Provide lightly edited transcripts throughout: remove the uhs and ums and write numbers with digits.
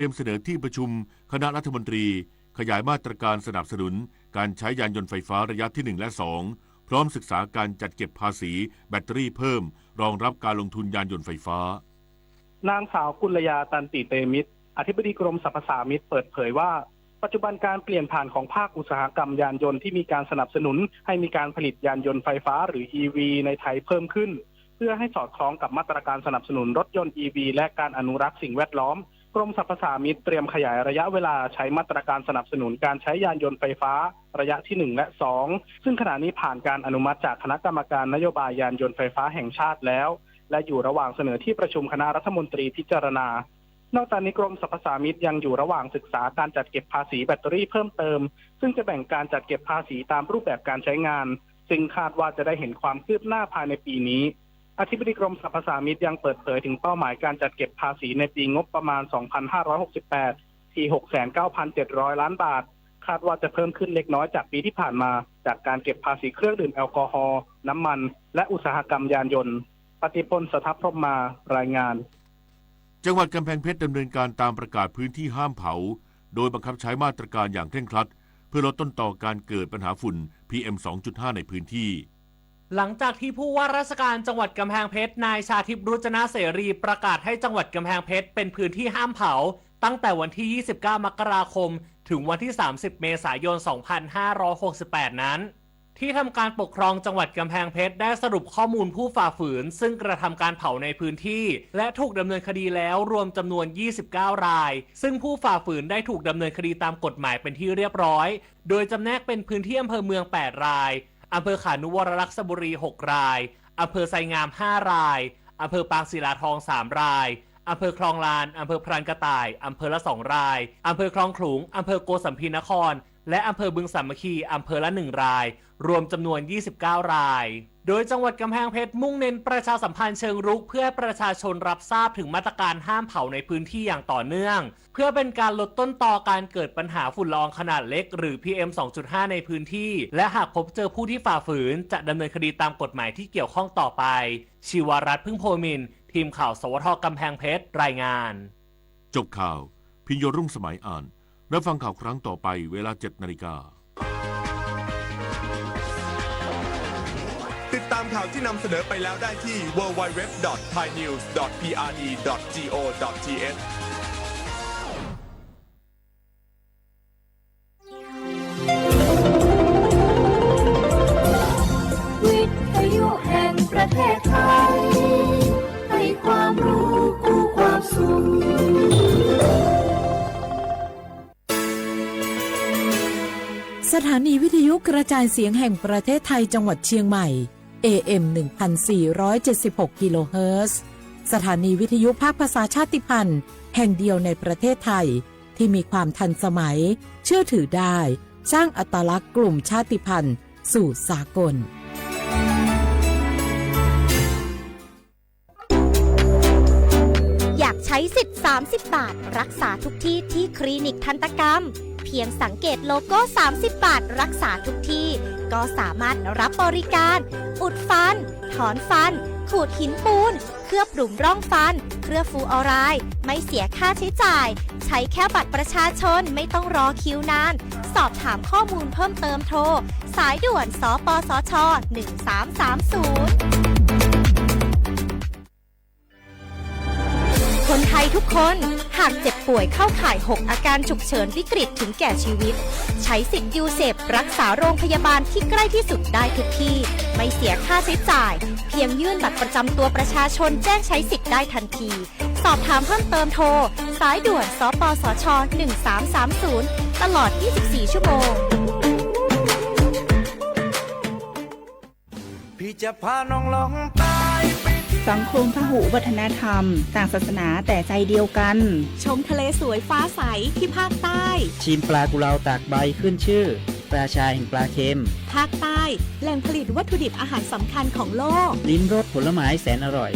เตรียมเสนอที่ประชุมคณะรัฐมนตรีขยายมาตรการสนับสนุนการใช้ยานยนต์ไฟฟ้าระยะที่1และ2พร้อมศึกษาการจัดเก็บภาษีแบตเตอรี่เพิ่มรองรับการลงทุนยานยนต์ไฟฟ้านางสาวกุลยาตันติเตมิตรอธิบดีกรมสรรพสามิตเปิดเผยว่าปัจจุบันการเปลี่ยนผ่านของภาคอุตสาหกรรมยานยนต์ที่มีการสนับสนุนให้มีการผลิตยานยนต์ไฟฟ้าหรือ EV ในไทยเพิ่มขึ้นเพื่อให้สอดคล้องกับมาตรการสนับสนุนรถยนต์ EV และการอนุรักษ์สิ่งแวดล้อมกรมสรรพสามิตเตรียมขยายระยะเวลาใช้มาตรการสนับสนุนการใช้ยานยนต์ไฟฟ้าระยะที่1และ2ซึ่งขณะนี้ผ่านการอนุมัติจากคณะกรรมการนโยบายยานยนต์ไฟฟ้าแห่งชาติแล้วและอยู่ระหว่างเสนอที่ประชุมคณะรัฐมนตรีพิจารณานอกจากนี้กรมสรรพสามิตยังอยู่ระหว่างศึกษาการจัดเก็บภาษีแบตเตอรี่เพิ่มเติมซึ่งจะแบ่งการจัดเก็บภาษีตามรูปแบบการใช้งานซึ่งคาดว่าจะได้เห็นความคืบหน้าภายในปีนี้อธิบดีกรมสรรพสามิตยังเปิดเผยถึงเป้าหมายการจัดเก็บภาษีในปีงบประมาณ 2568 ที่ 69,700 ล้านบาทคาดว่าจะเพิ่มขึ้นเล็กน้อยจากปีที่ผ่านมาจากการเก็บภาษีเครื่องดื่มแอลกอฮอล์น้ำมันและอุตสาหกรรมยานยนต์ปฏิพล สทัพพรหมารายงานจังหวัดกำแพงเพชรดำเนินการตามประกาศพื้นที่ห้ามเผาโดยบังคับใช้มาตรการอย่างเคร่งครัดเพื่อลดต้นตอการเกิดปัญหาฝุ่น PM 2.5 ในพื้นที่หลังจากที่ผู้ว่าราชการจังหวัดกำแพงเพชรนายชาทิพย์รุจนะเสรีประกาศให้จังหวัดกำแพงเพชรเป็นพื้นที่ห้ามเผาตั้งแต่วันที่ 29 มกราคมถึงวันที่ 30 เมษายน 2568 นั้นที่ทำการปกครองจังหวัดกำแพงเพชรได้สรุปข้อมูลผู้ฝ่าฝืนซึ่งกระทำการเผาในพื้นที่และถูกดำเนินคดีแล้วรวมจำนวน 29 รายซึ่งผู้ฝ่าฝืนได้ถูกดำเนินคดีตามกฎหมายเป็นที่เรียบร้อยโดยจำแนกเป็นพื้นที่อำเภอเมือง 8 รายอำเภอขานุวรรลักษบุรี 6 รายอำเภอไซงาม 5 รายอำเภอปางศิลาทอง 3 รายอำเภอคลองลานอำเภอพรานกระต่ายอำเภอละ 2 รายอำเภอคลองขลุงอำเภอโกสัมพีนครและอำเภอบึงสามัคคีอำเภอละ 1 รายรวมจำนวน 29 รายโดยจังหวัดกำแพงเพชรมุ่งเน้นประชาสัมพันธ์เชิงรุกเพื่อให้ประชาชนรับทราบถึงมาตรการห้ามเผาในพื้นที่อย่างต่อเนื่องเพื่อเป็นการลดต้นตอการเกิดปัญหาฝุ่นละอองขนาดเล็กหรือ PM 2.5 ในพื้นที่และหากพบเจอผู้ที่ฝ่าฝืนจะดำเนินคดีตามกฎหมายที่เกี่ยวข้องต่อไปชีวรัตน์ พึ่งโพมินทร์ทีมข่าวสวทกำแพงเพชรรายงานจบข่าวพิญโยรุ่งสมัยอ่านรับฟังข่าวครั้งต่อไปเวลา 7 นาฬิกาติดตามข่าวที่นำเสนอไปแล้วได้ที่ www.thainews.prd.go.th วิทยุแห่งประเทศไทยให้ความรู้คู่ความสุขสถานีวิทยุกระจายเสียงแห่งประเทศไทยจังหวัดเชียงใหม่ AM 1476 กิโลเฮิรตซ์สถานีวิทยุภาคภาษาชาติพันธุ์แห่งเดียวในประเทศไทยที่มีความทันสมัยเชื่อถือได้สร้างอัตลักษณ์กลุ่มชาติพันธุ์สู่สากลอยากใช้สิทธิ์30 บาทรักษาทุกที่ที่คลินิกทันตกรรมเพียงสังเกตโลโก้30 บาทรักษาทุกที่ก็สามารถรับบริการอุดฟันถอนฟันขูดหินปูนเคลือบหลุมร่องฟันเคลือบฟูออไรด์ไม่เสียค่าใช้จ่ายใช้แค่บัตรประชาชนไม่ต้องรอคิวนานสอบถามข้อมูลเพิ่มเติมโทรสายด่วนสปสช1330คนไทยทุกคนหากเจ็บป่วยเข้าข่าย6อาการฉุกเฉินวิกฤตถึงแก่ชีวิตใช้สิทธิ์ยูเซปรักษาโรงพยาบาลที่ใกล้ที่สุดได้ทุกที่ไม่เสียค่าใช้จ่ายเพียงยื่นบัตรประจำตัวประชาชนแจ้งใช้สิทธิ์ได้ทันทีสอบถามเพิ่มเติมโทรสายด่วนสปสช1330ตลอด24ชั่วโมงพี่จะพาน้องลองตายสังคมพหุวัฒนธรรมต่างศาสนาแต่ใจเดียวกันชมทะเลสวยฟ้าใสที่ภาคใต้ชิมปลากุเลาตากใบขึ้นชื่อราชาแห่งปลาเค็มภาคใต้แหล่งผลิตวัตถุดิบอาหารสำคัญของโลกลิ้มรสผลไม้แสนอร่อย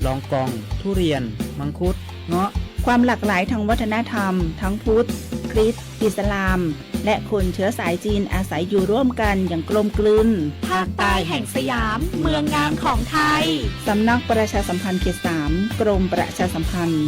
ลองกองทุเรียนมังคุดเงาะความหลากหลายทางวัฒนธรรมทั้งพุทธคริสต์อิสลามและคนเชื้อสายจีนอาศัยอยู่ร่วมกันอย่างกลมกลืนภาคใต้แห่งสยามเมืองงามของไทยสำนักประชาสัมพันธ์เขต 3กรมประชาสัมพันธ์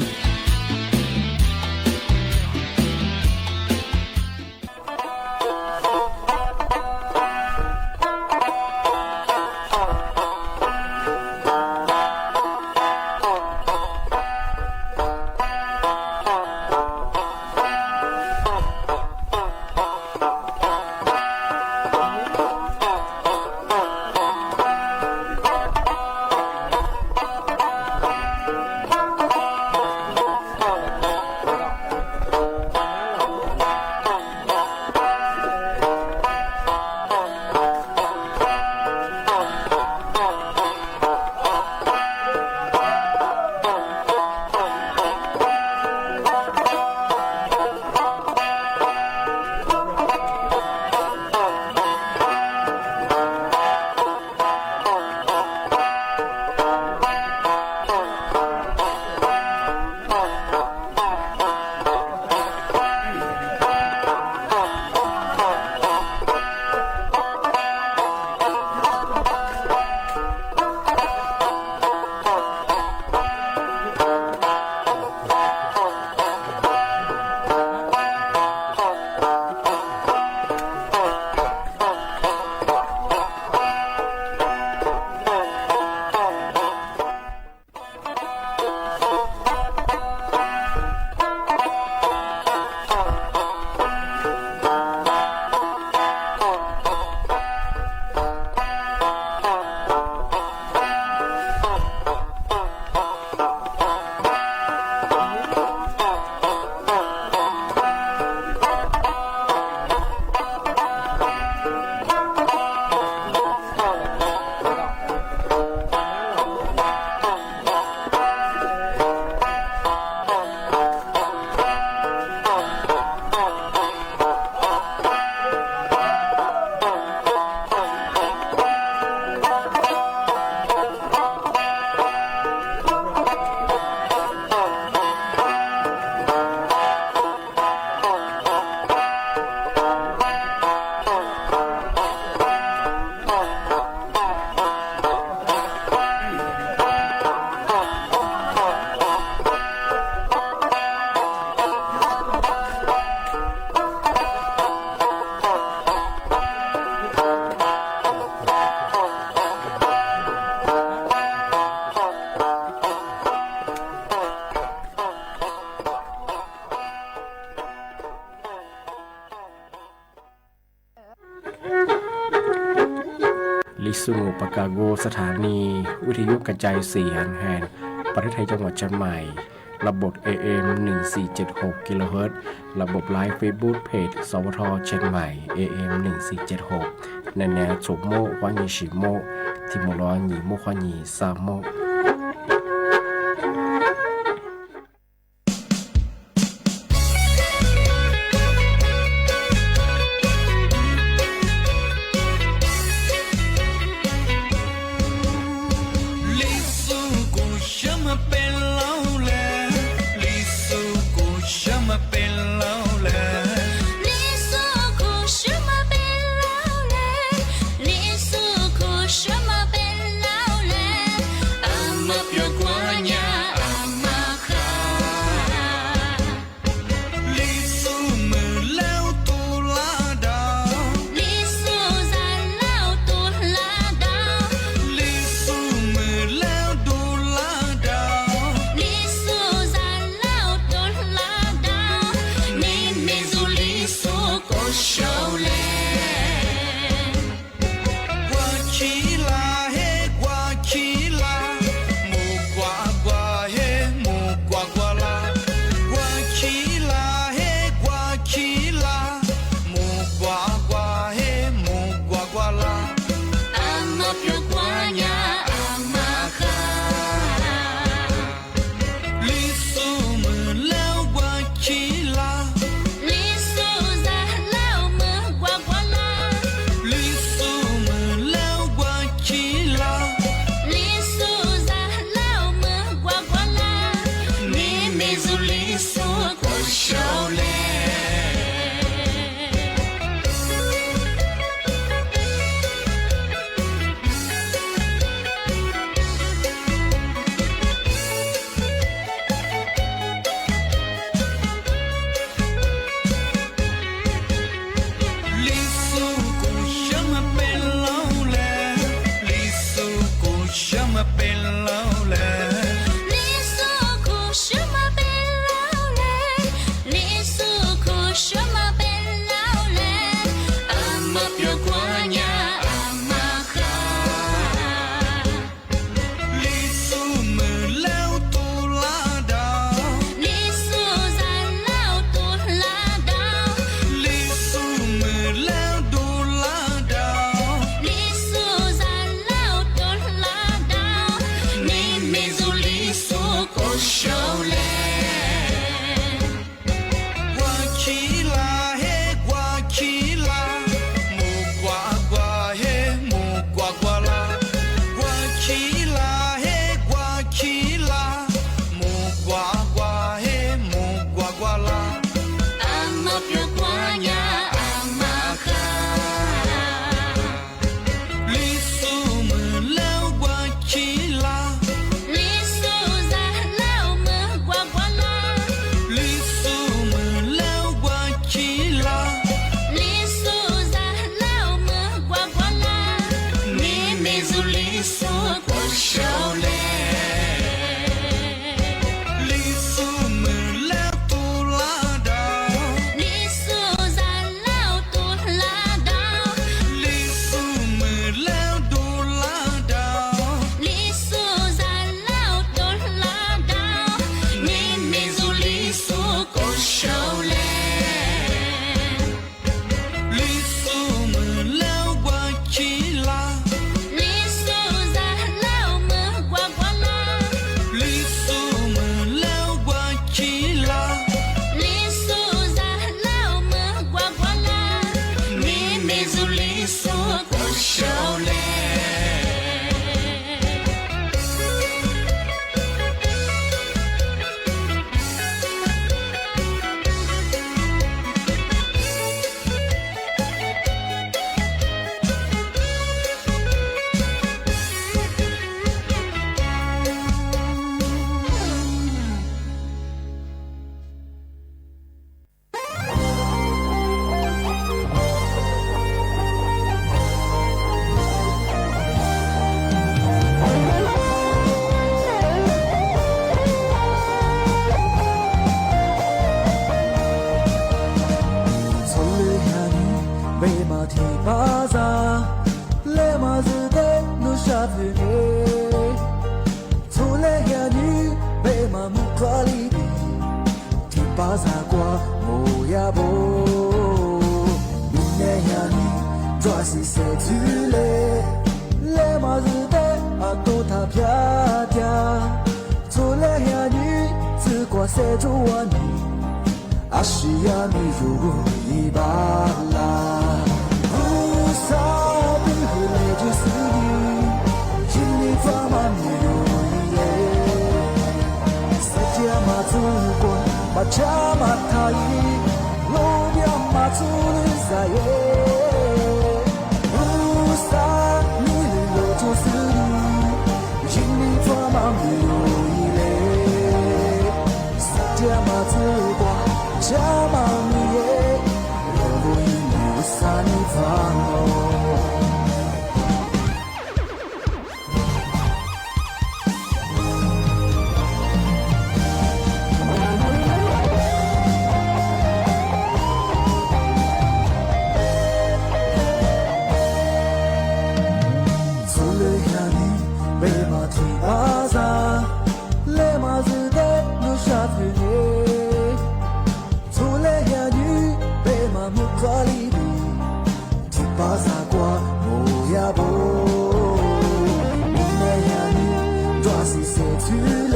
ลิซุงปากาโกสถานีวิทยุกระจายเสียงแห่งประเทศไทยจังหวัดเชียงใหม่ระบบ AM 1476 กิโลเฮิรตซ์ระบบไลฟ์เฟซบุ๊กเพจสวทเชียงใหม่ AM 1476ในแนวสุโมควานีชิโมทิโมร้อยหนีโมควานีซาโม马蹄巴扎，勒马子的。子呢，出来呀你被麻木夸里的，提巴萨瓜莫呀不，明年呀你抓西塞去嘞，来嘛子的啊都他飘掉，出来呀你只挂塞住我你，啊是呀你如一巴拉，不傻逼和来就死你，心里放满你有一类，世界嘛主管嘛家嘛他一，路边嘛主人在耶。加玛米耶，若不因你我撒你放哦。出了呀你，被马蹄巴萨，来马子的留下子耶。夸里的，提巴萨瓜莫呀不，明年呀你抓西塞去嘞，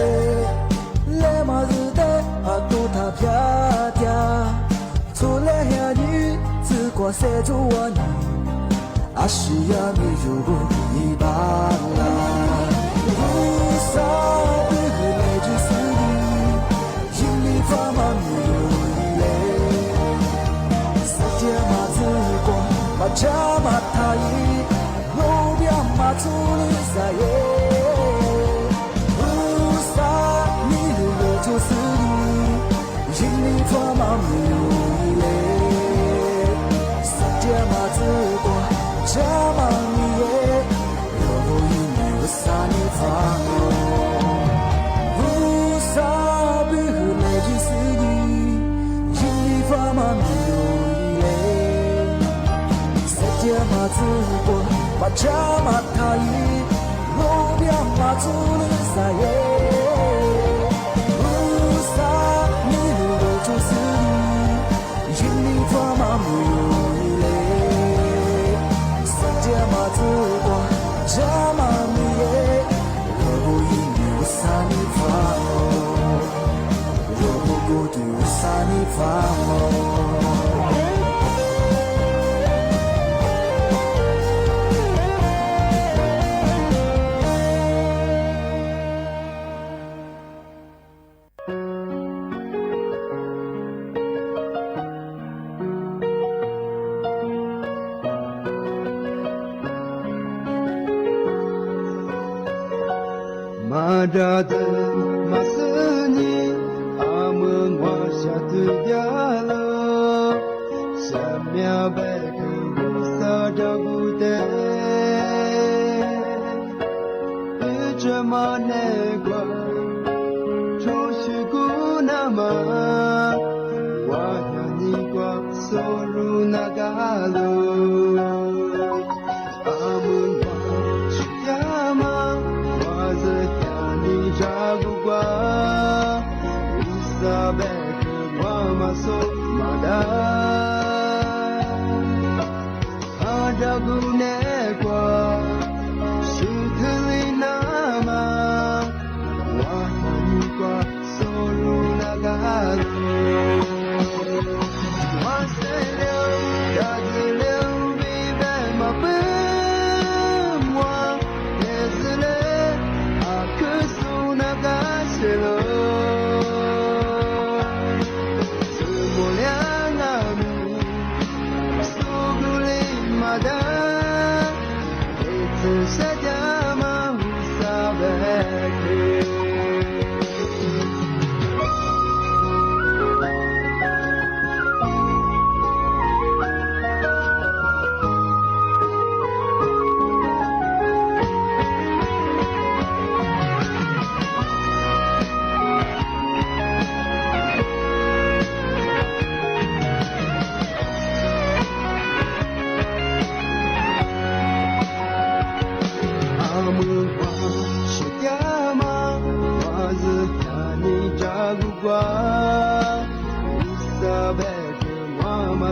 来嘛子的啊都他飘掉，出来呀你只挂塞住我你，啊是呀你如一巴拉，不傻的和来就死你，心里发满你。加玛塔伊，路边马祖里在耶，不傻你的我就是你，心里装满你有一类，世界马祖国加玛你耶，若不因你我撒你放哦，不傻不和来就是你，心里装满你有。马祖国，马加马塔伊，路边马祖里在耶，不傻你的我就是你，心里装满没有一类，世界马祖国，加马米耶，若不因你我撒你放哦，若不孤独我撒你放哦。马扎的马斯尼，阿门瓦夏的亚勒，下面白克乌萨扎古德，一直马内瓜，抽西古纳玛，瓦亚尼瓜索鲁那嘎鲁。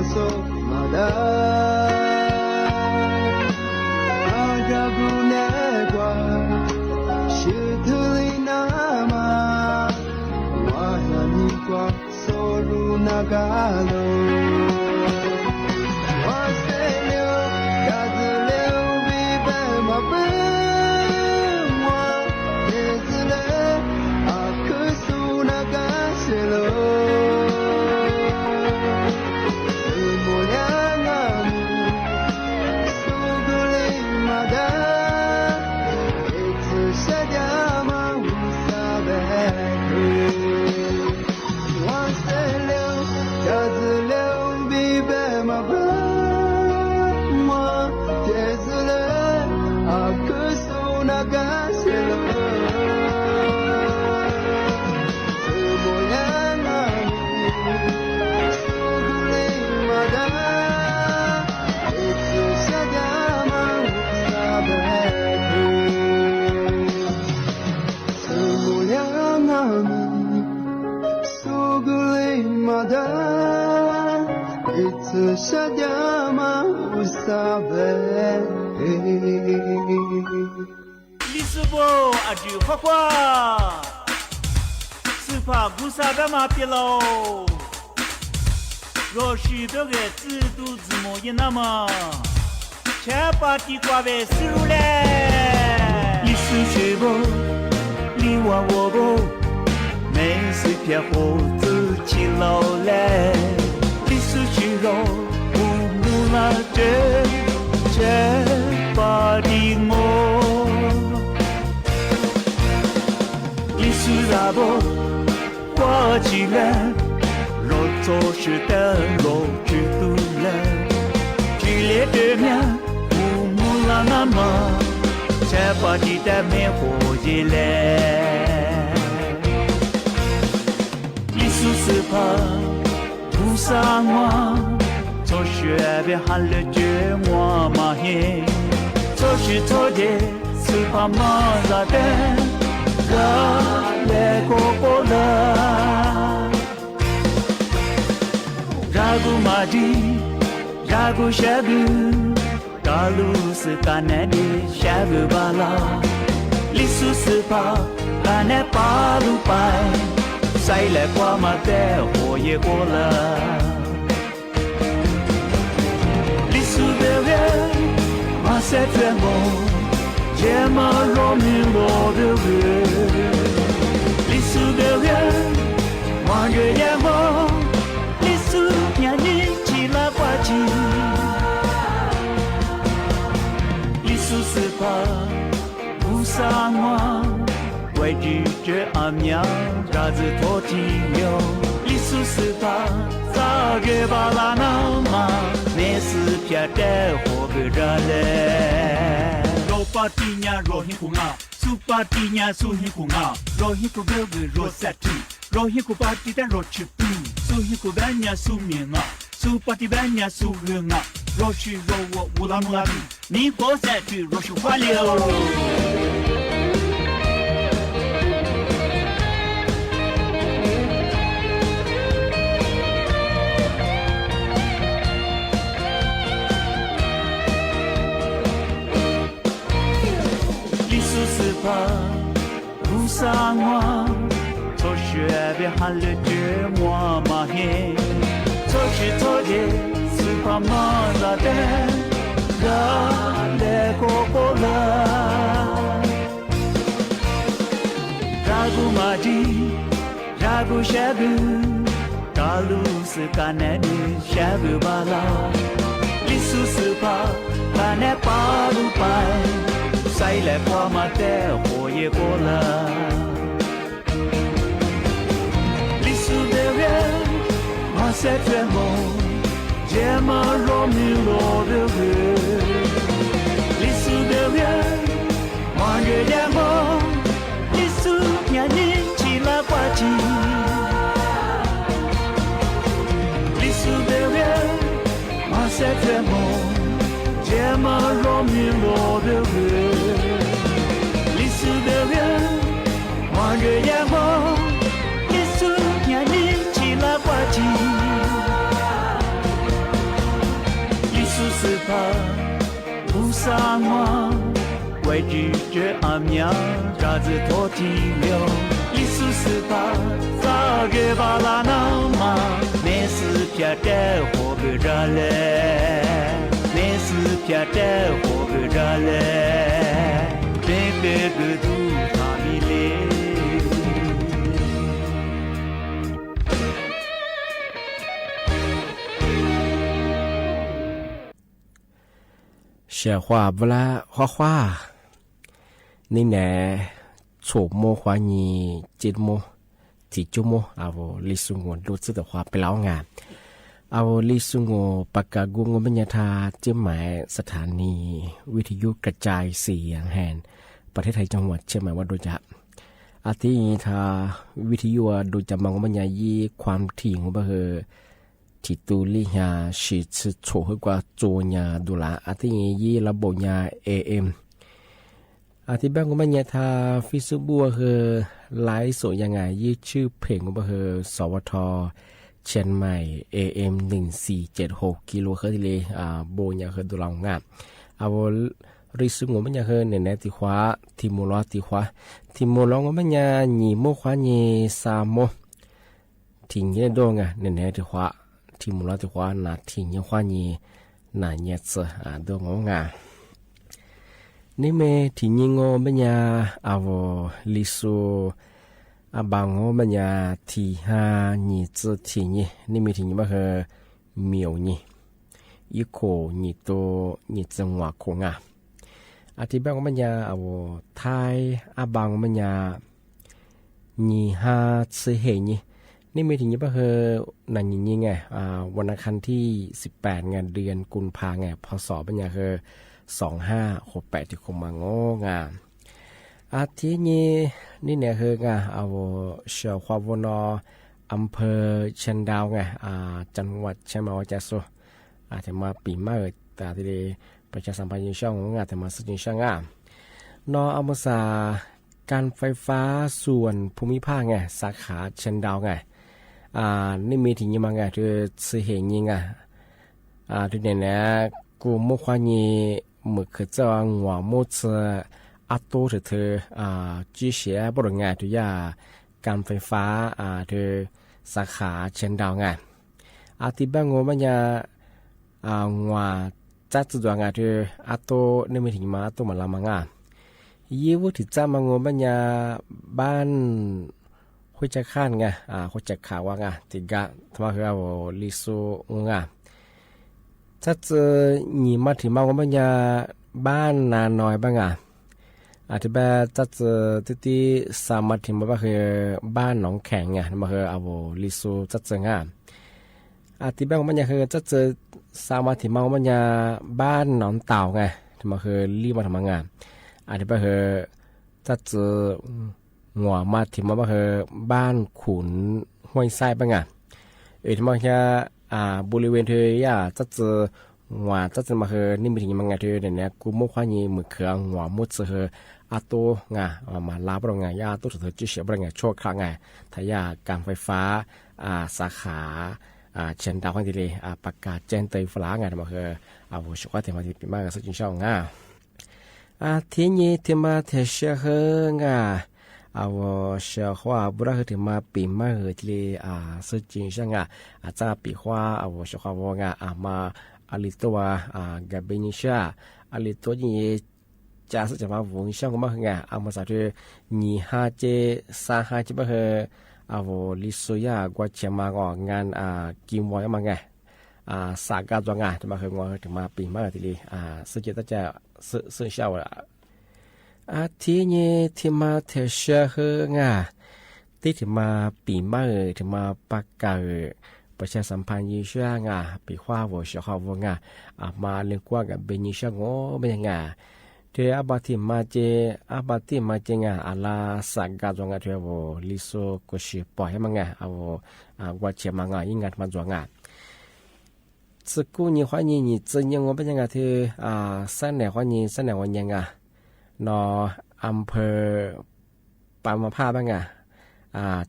so mada agagune kwa shitulina ma wahani kwa soru nagalo waselio gazleo vive mabe mwa ezle akusu nagaselo里斯波阿朱花花，是怕古萨的马别喽。若许多个制度字母也那么，千把地瓜为思路嘞。你是谁不？你问我不？没事偏活自己老嘞。你是谁喽？那这把的我，你是啥不？花起来，若做事的若知道了，剧烈的面，乌木拉那么，这把的没活起来，你是怕不上我。做学别喊了绝我嘛嘿，做事做的是怕嘛咋的，让来过过了，让古嘛的，让古下个，大路是干那的下个巴拉，历史是怕干那巴路白，晒来qua嘛的火也过了。Ma c'est très bon, j'aime l'homme de rue. Les sous de rien, moi je l'aime. Les sous, y'a ni qui la voiture. Les sous c'est pas, où ça moi? Ouais, je amia, raze tortillo. Les sous c'est pas, ça je va la nama. Mais c'est bien de Ropatinha rohikunga, supatinya suhikunga, rohikuga rosati, rohikupatita rochipu, suhikubanya suminga, supatibanya suhunga, roshi rowo ulamulabi, ni posati roshukwalio.不上我，做学别喊了绝我嘛嘿，做事做的是怕嘛咋的，让来过过了，让古嘛的，让古下个，大路是干那的下个巴拉，历史是怕干那巴路白。晒来qua嘛的火也过了，历史的人，嘛是très bon，这么罗密罗的人，历史的人，嘛越来more，历史呀你起了挂机，历史的人，嘛是très bon。这么罗密罗的人，历史的人，往日眼光，历史呀你起了挂机，怕不撒谎，为拒绝阿苗嘎子托提留，一苏斯巴早给巴拉那嘛，没事撇得活个着嘞，没事撇得活个着嘞，别别个都他米嘞。小花不啦花花นี่แน่โฉมโมควานีจิตโมจิจุโมเอาลิสุงวนดูซึแต่ความไปแล้วงานเอาลิสุงวปากกากุงบรรยาธาเจ้าหมายสถานีวิทยุกระจายเสียงแห่งประเทศไทยจังหวัดเชียงใหม่วัดโดจะอาทิตย์ทาวิทยุดูจะมังบรรยายีความถี่ของเบอร์ที่ตูลิฮาชิดโฉให้กว่าโจญาดูละอาทิตย์ยีระบบยา AMอาทิตย์แบงก์ของมันเนี่ยทาฟิสบัวคือไลฟ์สดยังไงยี่ชื่อเพลงของมันคือสวทเชียงใหม่ AM 1476กิโลเฮิรตซ์เลยโบเนี่ยคือดูลองงามเอาริสุงของมันเนี่ยคือเนี่ยนะที่ขวาที่มูลที่ขวาที่มูลของมันเนี่ยหนีโมขวาหนีสามโมที่เนี่ยโดงอ่ะเนี่ยนะที่ขวาที่มูลที่ขวาหนาที่เนี่ยขวาหนีหนาเนี่ยเสือโดงงามนี่เมที่ยิงอบัญญาอาวลิสูอาบังอบัญญาที่หาหนีจืดที่นี่เมที่ยิงมาคือเหมียวนี่อีโคนี่โตนี่จังหวะโคงาอาทิตย์แบงอบัญญาอาวไทยอาบังอบัญญานี่หาซื้อเหนี่เมที่ยิงมาคือนั่นยิงไงวันอังคารที่18งานเดือนกุมภาพันธ์พศบัญญาคือ2568ที่คงมางงามอาทิตย์นี้นี่เนี่ยคืองาเอาเชียวความวนอำเภอเชียงดาวไงจังหวัดเชียงใหม่จะสุอาจจะมาปีใหม่แต่ที่ประชาสัมพันธ์ช่องงานแต่มาสื่อช่องงามนอเอามาสาการไฟฟ้าส่วนภูมิภาคไงสาขาเชียงดาวไงนี่มีถึงยังไงคือสื่อเห็นยังไงที่เนี่ยนะกูมุขวานีมือคือจะหัวมุดอัตโตเธอจีเสียบริงานทุกอย่างการไฟฟ้าเธอสาขาเชียงดาวงานอาทิตย์บ้างงมันจะหัวจัดจุดงานเธออัตโตนี่ไม่ถึงมาอัตโตมาละมังยี่วุฒิจ้ามางงมันจะบ้านคุยจะข้านไงคุยจะข่าวว่าไงติกะทำไมคือเอาลิซูงาถ้าเจอหนีมาถึงมาว่ามันจะบ้านนาน้อยบ้างอาจจะแบบถ้าเจอที่สามารถถึงมาบ้างคือบ้านหนองแข็งไงมาคือเอาลิซูจะเจองามอาจจะแบบว่ามันจะคือถ้าเจอสามารถถึงมาว่ามันจะบ้านหนองเต่าไงมาคือรีบมาทำงานอาจจะแบบคือถ้าเจอหัวมาถึงมาบ้างคือบ้านขุนห้วยไส้บ้างที่มาแค่บริเวณเธอย่าจะเจอว่าจะเจอมาคือนี่มีถึงมังงะเธอเนี่ยกูมุขวานีมือเขืองหัวมุดเสืออาโตงามาลาบรองายาตัวเธอจิเสียบรองาโชคครั้งไงทายาการไฟฟ้าสาขาเชียงดาวคนที่เลยประกาศแจ้งเตยฟ้าไงมาคือหัวชกว่าเทมาที่ปีมากสักจริงช่องทีนี้ที่มาเทเชื่อเฮงเอาเชื่อว่าบุรุษที่มาปีมาที่สุดจริงใช่ไหมอาจจะปีว่าเอาเชื่อว่ามาอลิตัวกับเบนิชาอลิตัวนี้จะสุดจะมาวงช่างก็มาไงเอามาสักทีนี่ห้าเจสามห้าเจบ้าเหเอาลิสุยากว่าเชื่อมาก่อนงานกิมวอยมาไงสากาตัวงานที่มาเหงาถึงมาปีมาที่เลยสุดจะสุดเช้าทีนี้ที่มาเทเชอร์งาที่ถึงมาปีมาถึงมาประกาศประชาสัมพันธ์ยิ่งช่างปีขว้าวัวเชื่อขาวงมาเลี้ยงกว่ากับเบนิช่างโง่เป็นยังไงเธออาบัติมาเจอาลาสักกาจงเธอวัวลิโซกุชิปล่อยให้มังเอาวัดเชื่อมังยิ่งงัดมาจงสกุลยี่ห้อนี้จะยังว่าเป็นยังไงเธอสั้นไหนห้อนี้สั้นไหนวันยังไงนออำเภอปามาผ้าบ้าง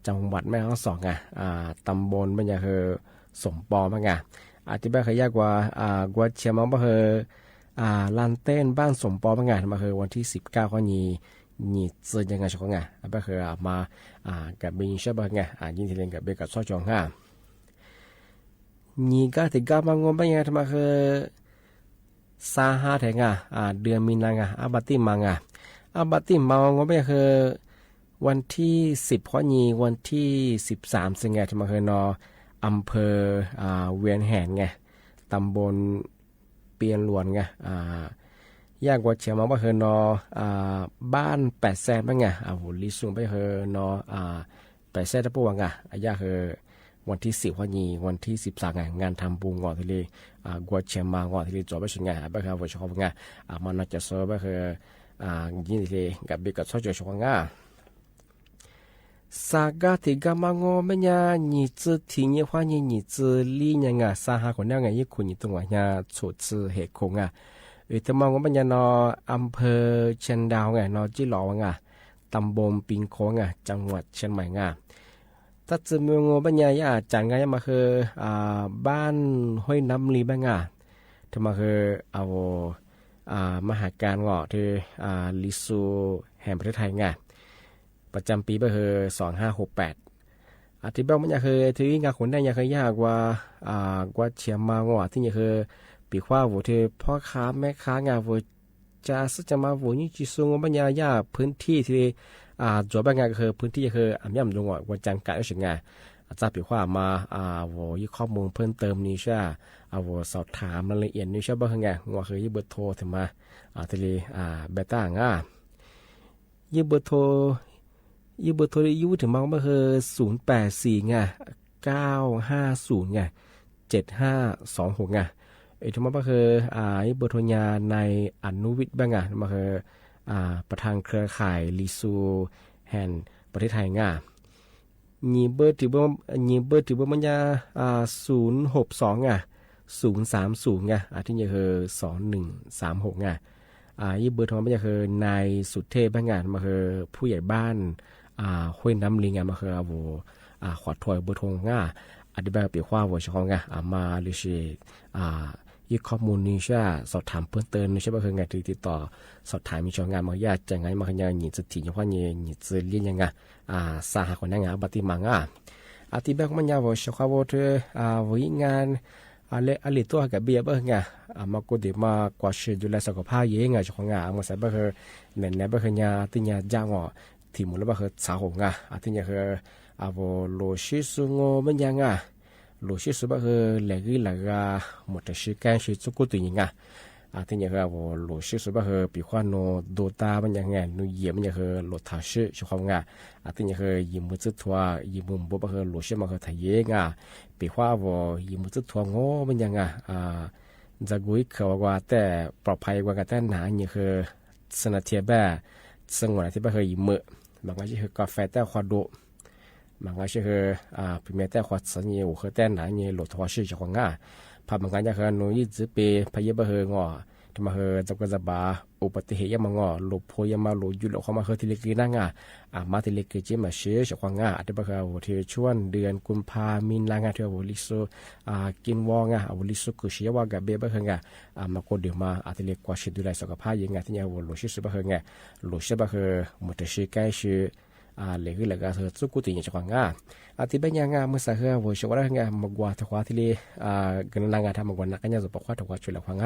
จังหวัดแม่ฮ่องสอนตำบลบ้างคือสมปอบ้าง อาทิตย์บ้าเคยยากกว่ากว่าเชียร์มังบ้าเคยลานเต้นบ้านสมปอบ้างไงมาเคยวันที่19ข้อนี่จะยังไงชกไงบ้าเคยมากับบินใช่บ้างไงยินทีเล่นกับเบกับซอจงห้านี่ก็ถึงก้าวมางงบ้างไงทำไมคือซาฮาแทงเดือนมีนางอาบัติมังอาบัติมังงบ้างคือวันที่10ข้อนี้วันที่13สิงหาคมมาเคยนออำเภอเวียนแหนไงตำบลเปียนหลวนไงยากกว่าเชียงมาบ่เคยนอบ้าน8แสนบ้างไงโหลิซุงไปเคยนอ8แสนตะปูว่าไงยากคือวันที่10ข้อนี้วันที่13ไงงานทำบุญงอที่เลยกว่าเชียงมางอที่เลยจบไปสุดไงบ่เคยว่าชอบไงมันน่าจะซอบ่เคยยินที่เลยกับเบกับซอจชงไงสากาที่กำมางอไม่ยานี่จืดทิ้งยี่ห้อนี่จืดลีเนี่ยสาหาคนนี้ยี่คุณยี่ตัวเนี่ยฉุดจืดเหตุคงแต่มองว่าไม่ยานออำเภอเชียงดาวนอจีหลอตำบลปิงโคจังหวัดเชียงใหม่ถ้าจะมองว่าไม่ยาจังมาคือบ้านห้วยน้ำลีบ้างถ้ามาคือเอามหาการที่ลิซูแห่งประเทศไทยประจำปีก็คือ2568อาทิตย์บ้างมันจะคือที่งานคนได้ยังเคยยากกว่าเชียงมางที่ยังคือปีว่าวัวที่พ่อค้าแม่ค้างานวัวจะมาวัวนี่จีซุงมันยากพื้นที่ที่จวบางงานก็คือพื้นที่คือย่ำลงวันจังการก็ถึงงานอาจารย์ปีว่ามาวัวยี่ข้อมูลเพิ่มเติมนี่ใช่วัวสอบถามรายละเอียดนี่ใช่บ้างไงวัวคือยี่เบอร์โทรถึงมาที่เบต้ายี่เบอร์โทรยูถึงมองมาคือ0849507526ทั้งหมดก็คือเบอร์โทรยาในอนุวิทย์บ้างมาคือประธานเครือข่ายลิซูแห่งประเทศไทยนี่เบอร์ที่เบอร์มันยา062 030ที่นี่คือ2136ยี่เบอร์โทรมันจะคือนายสุเทพบ้างมาคือผู้ใหญ่บ้านห้วยน้ำลิงมาคือขอถอยเบอร์โทรอธิบายเปียกว่าวัวชงมาลิชียี่ข้อมูลนี้ใช่สอบถามเพิ่มเติมใช่ป่ะคือไงติดต่อสอบถามมีช่องงานมาญาติจะไงมาขยันหยิบสติอย่างว่าหยิบจะเลี้ยงยังไงสาหคนนั่งบัติมังอธิบายมันยาววัวชงวัวเธอวิงานอะไรตัวกับเบียบ้างมากูดีมากว่าชื่อดูแลสุขภาพยังไงชงมาใส่บ้างคือเน้นบ้างคือเนี่ยที่เนี่ยจ้างที่มุลบ้างคือสาวงที่เนี่ยคือวัวโลชิสุงมันยังโลชิสุบ้างคือเหล็กหลักหมดแต่ชื่อการชื่อสุกุตุยังที่เนี่ยคือวัวโลชิสุบ้างคือปีขวานโนโดตามันยังไงนูเยี่ยมันยังคือโลทาชิชงที่เนี่ยคือยิมมือจุดทัวยิมมุมบ้างคือโลชิมันคือไทยปีขวาวัวยิมมือจุดทัวงอมันยังจะกุยเขาว่าแต่ปลอดภัยกว่ากันแต่หนาเนี่ยคือสนาเทียแบบสงวนที่บ้างคือยิมมือบางทีคือกาแฟแต่ควาโดบางทีคือพิมพ์แต่ควาสัญญาคือแต่หนาเนี่ยโหลดทว่าชื่อจะของพาบางครั้งจะคือหนูยี่สิบปีพยาบาลงอที่มาคือจับกระบาอุบัติเหตุยังมางอหลบโพยังมาหลบยุดหลบเข้ามาคือที่เล็กๆนั่งมาที่เล็กๆจีมาเชื่อจะของที่บ้านคือที่ช่วงเดือนกุมภาพันธ์ที่ว่าลิโซกินวองลิโซกุชิวากับเบบคือมาโคเดียวมาที่เล็กกว่าชื่อดูแลสุขภาพยังที่เนี่ยว่าหลบชื่อสุขภาพหลบชื่อบ้านคือหมดชื่อใกล้ชื่อเหล็กเหล็กคือสุกุติเนี่ยจะของที่บ้านยังเมื่อสักว่าช่วงแรกมากว่าที่ว่าที่เลยกันนั่งทำมากว่านักเนี่ยจะบอกว่าที่ว่าช่วยเหลือของ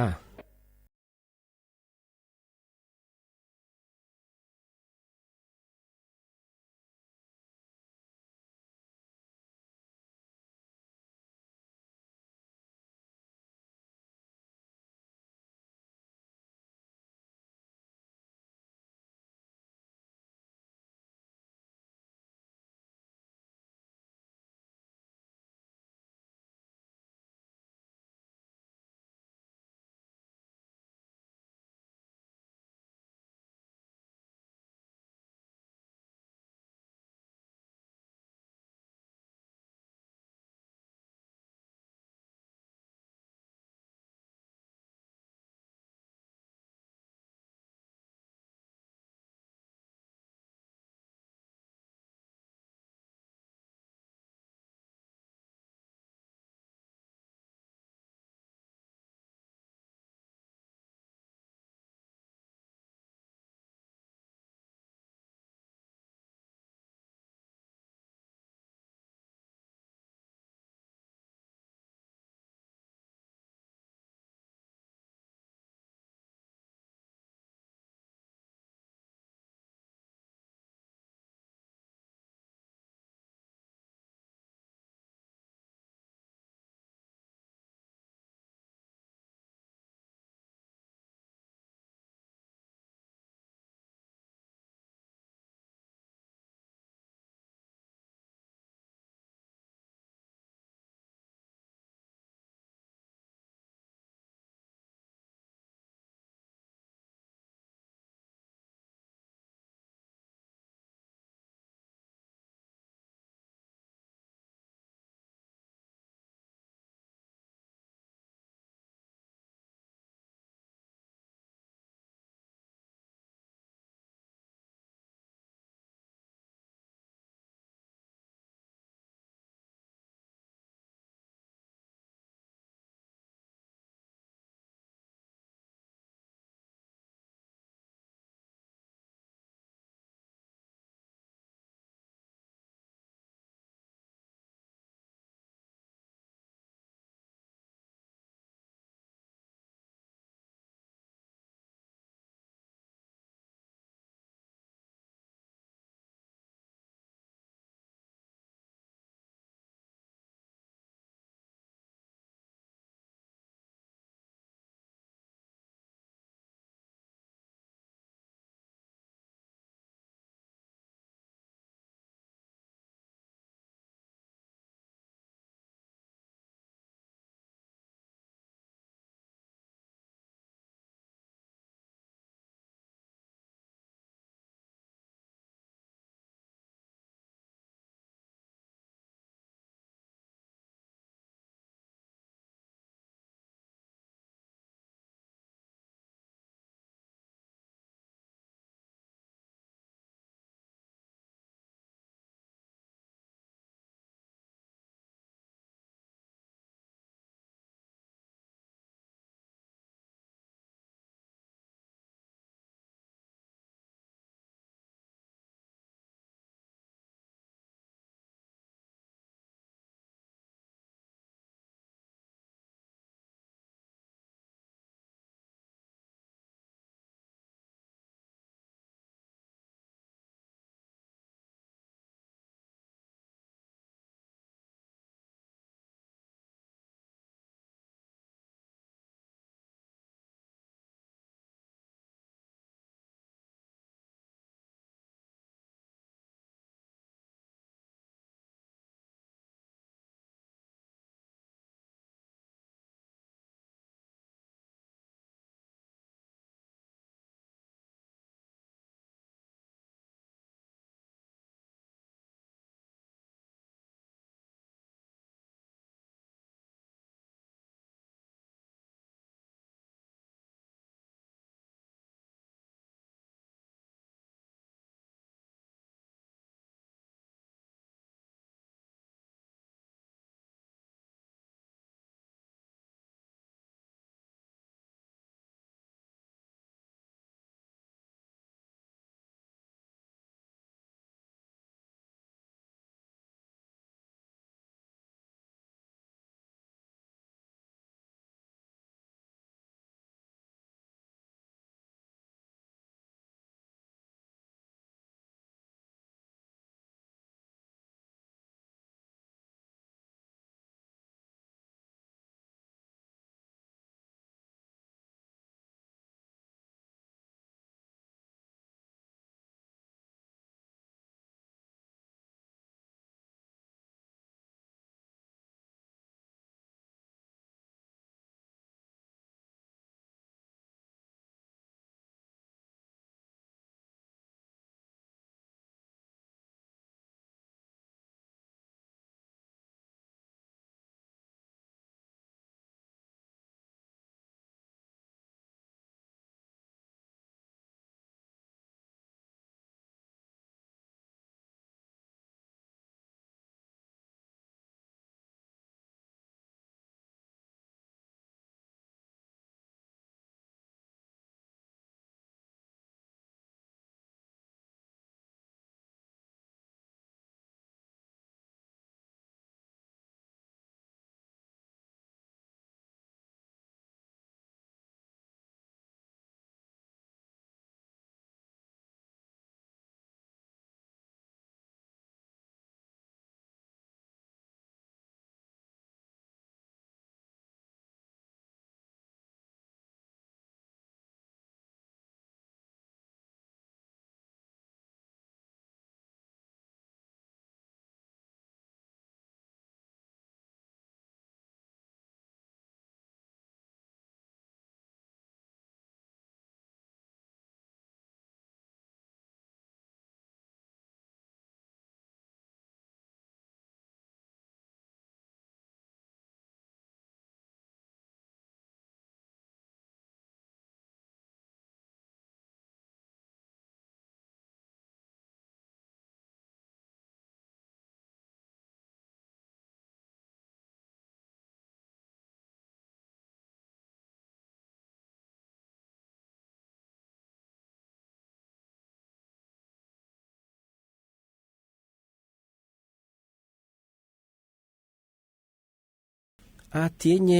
อาทิเน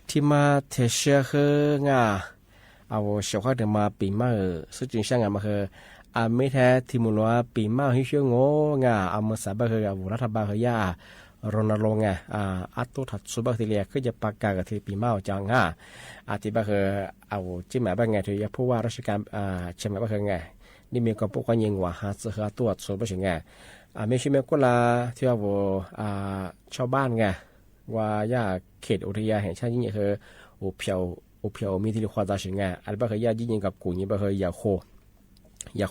ที่มาเทเชอร์งาเอาเช้าเดินมาปีมาสุดจริงช่างมาคือไม่แท้ที่มุลว่าปีมาให้เชื่องงาเอามาสาบคือเอารัฐบาลคือยารณรงค์ไงอัตุถัดสุบักทีเลียก็จะประกาศกับที่ปีมาจังที่บ้าคือเอาจิ้มหมายบ้างไงที่ผู้ว่าราชการเชื่อหมายบ้างไงนี่มีความพวกยิงว่าหาซื้อตัวสุบักไงไม่ใช่แม้ก็ลาที่ว่าชาวบ้านไงว่าย่าเขตอุทยานแห่งชาติยิ่งคืออุเพียวมีที่เรียกว่าจะไงอันบ้าคือญาติยิ่งกับกูนี่บ้าคือยาโ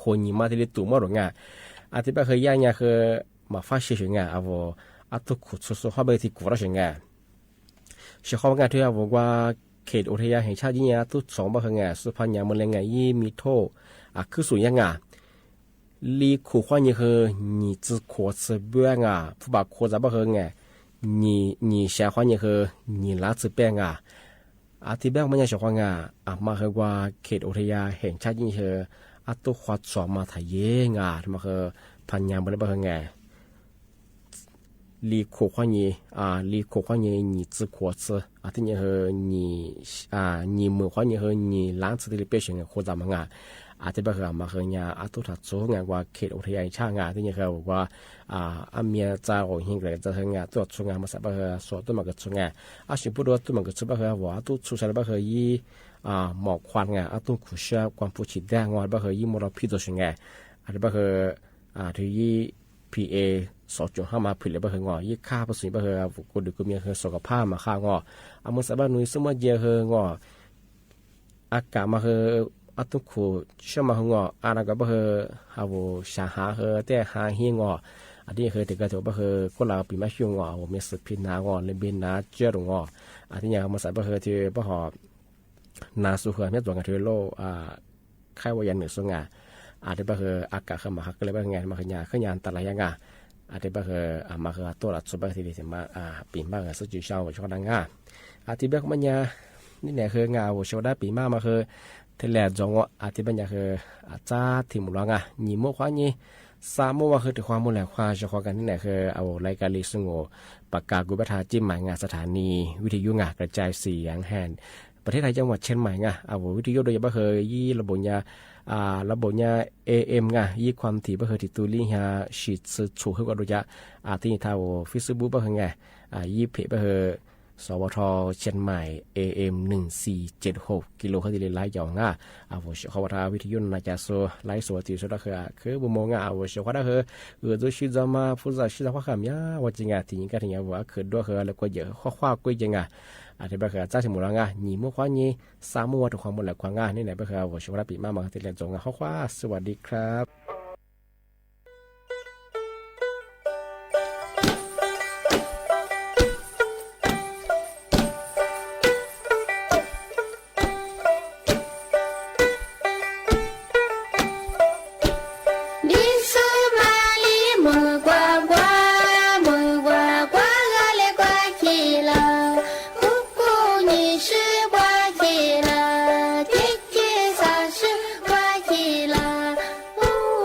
คนี่มาที่เรียกตัวมาหรือไงที่บ้าคือญาติเนี่ยคือมาฟ้าเชื่อไงอัตุขุดสุดๆเข้าไปที่กูรัชไงเชื่อเขาว่าที่ว่าเขตอุทยานแห่งชาติยิ่งตุสองบ้าคือไงสุพรรณยามเมืองไงยี่มีโทคือส่วนยังไงลีขู่ความยิ่งคือ你只可是不啊ผู้บ่าวโคจะบ้าคือไง你想ความยิ่งคือ你拉子变ที่แบงมันยังชอบว่ามาคือว่าเขตอุทยานแห่งชาติยิ่งคือตุขวัดสอบมาถ่ายเยงมาคือพันยามเมืองบ้าคือไง离苦欢迎离苦欢迎你自苦吃ที่นี่คือ你们欢迎和你男子的表现或者么ที่บ้านมาคือเนี่ยตุถัดสูงว่าเขตอุทยานช่างที่นี่คือว่าเมียจ้าโอหิงเลยจะถึงตัวสูงมาสับคือสวดตัวมันก็สูงสิ่งพูดว่าตัวมันก็สูงบ้านคือว่าตัวสูงสับบ้านคือยี่หมอกควันตัวขุเชื่อความผู้ชิดแดงว่าบ้านคือยี่มลพิษตัวสูงที่บ้านคือที่ยี่ PA สอดจงห้ามาผิดเลยบ้างเหรอยี่ข้าภาษีบ้างเหรอกูดูกูมีเหรอสุขภาพมาข้างอเมื่อสัปดาห์นู้นสมัยเยอะเหรออากาศมาเหรอตุกขู่เชื่อมาเหรออะไรก็บ้างเหรอหาว่าชาหาเหรอแต่หาเฮียงอันนี้เหรอแต่ก็ถือบ้างเหรอคนเราปีมาช่วงว่ามีสุพินาเลนบินนาเจ้าหลงอันนี้อย่างมาสัปดาห์เหรอที่บ้างเหรอนาสุขไม่ตัวกันที่โลไข้วายันหนึ่งส่งที่บ้างเหรออากาศเข้ามาหักเลยบ้างไงมาขยันขยันตลาดยังที่บ้านคือมาคือตัวหลักสุบักที่ดีสิมาปีมากสุดจุดเช้าชอบดังที่บ้านมันเนี่ยนี่เนี่ยคืองาวัชได้ปีมากมาคือที่แหลจงที่บ้านเนี่ยคือจ้าที่มุลงยี่โมควานี่สามโมว่าคือที่ความมุลแหลกความชอบกันนี่เนี่ยคือเอารายการลิสงโประกาศกุบัตรจิ้มหมายงานสถานีวิทยุกระจายเสียงแห่งประเทศไทยจังหวัดเชียงใหม่เอาวิทยุโดยเฉพาะคือยี่ระบบเนี่ยระบบเนี่ย AM ยี่ความถี่ก็คือที่ตัวลิงฮะฉีดสูงขึ้นกว่าดูจะที่ท่าFacebook ก็คือไงยี่เพจก็คือสวทเชียงใหม่ AM 1476กิโลเฮิรตซ์ไลฟ์ยาวผมเขาว่าวิทยุน่าจะโซไลฟ์สดที่สุดคือบุมองผมเขาว่าคือตัวชีจะมาพูดจากชีจะว่าคำว่าจริงที่นี่ก็ถึงว่าคือด้วยคือแล้วก็เยอะข้อก็จริงที่บ้านคือจ้าที่มุลงยี่โมควานี่สามโมว่าถูกความมุลแหลกความนี่ไหนบ้านคือผมชอบรับปีมาที่เรียนจงข้อควาสวัสดีครับ我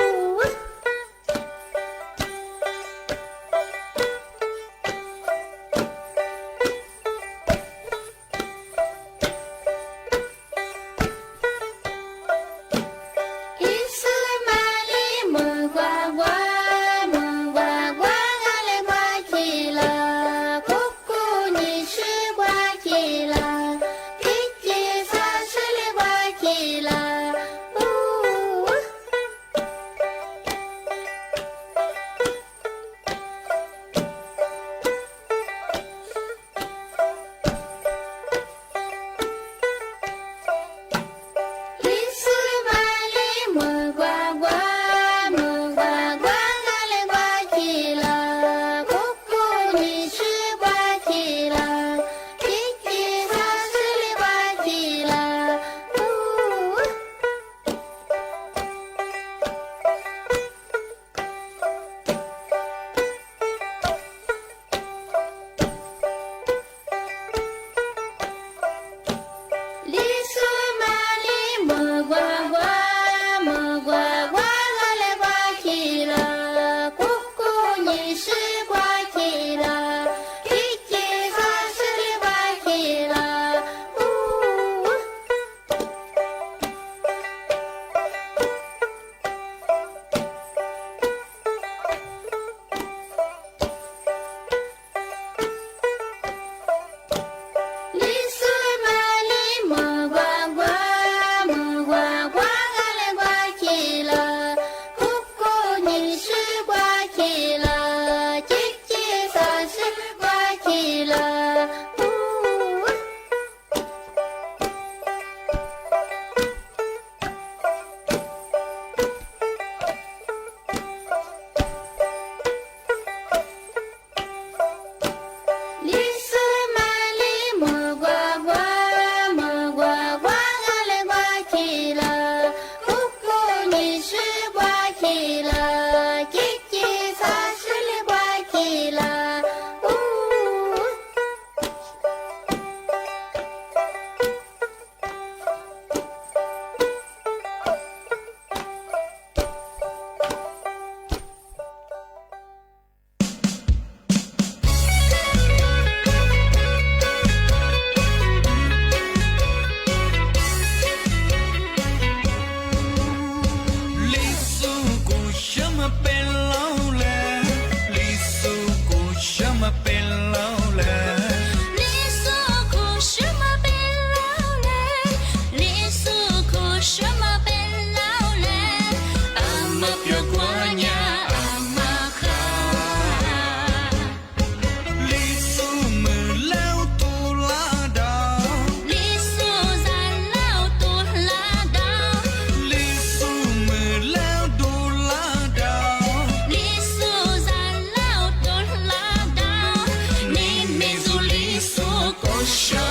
show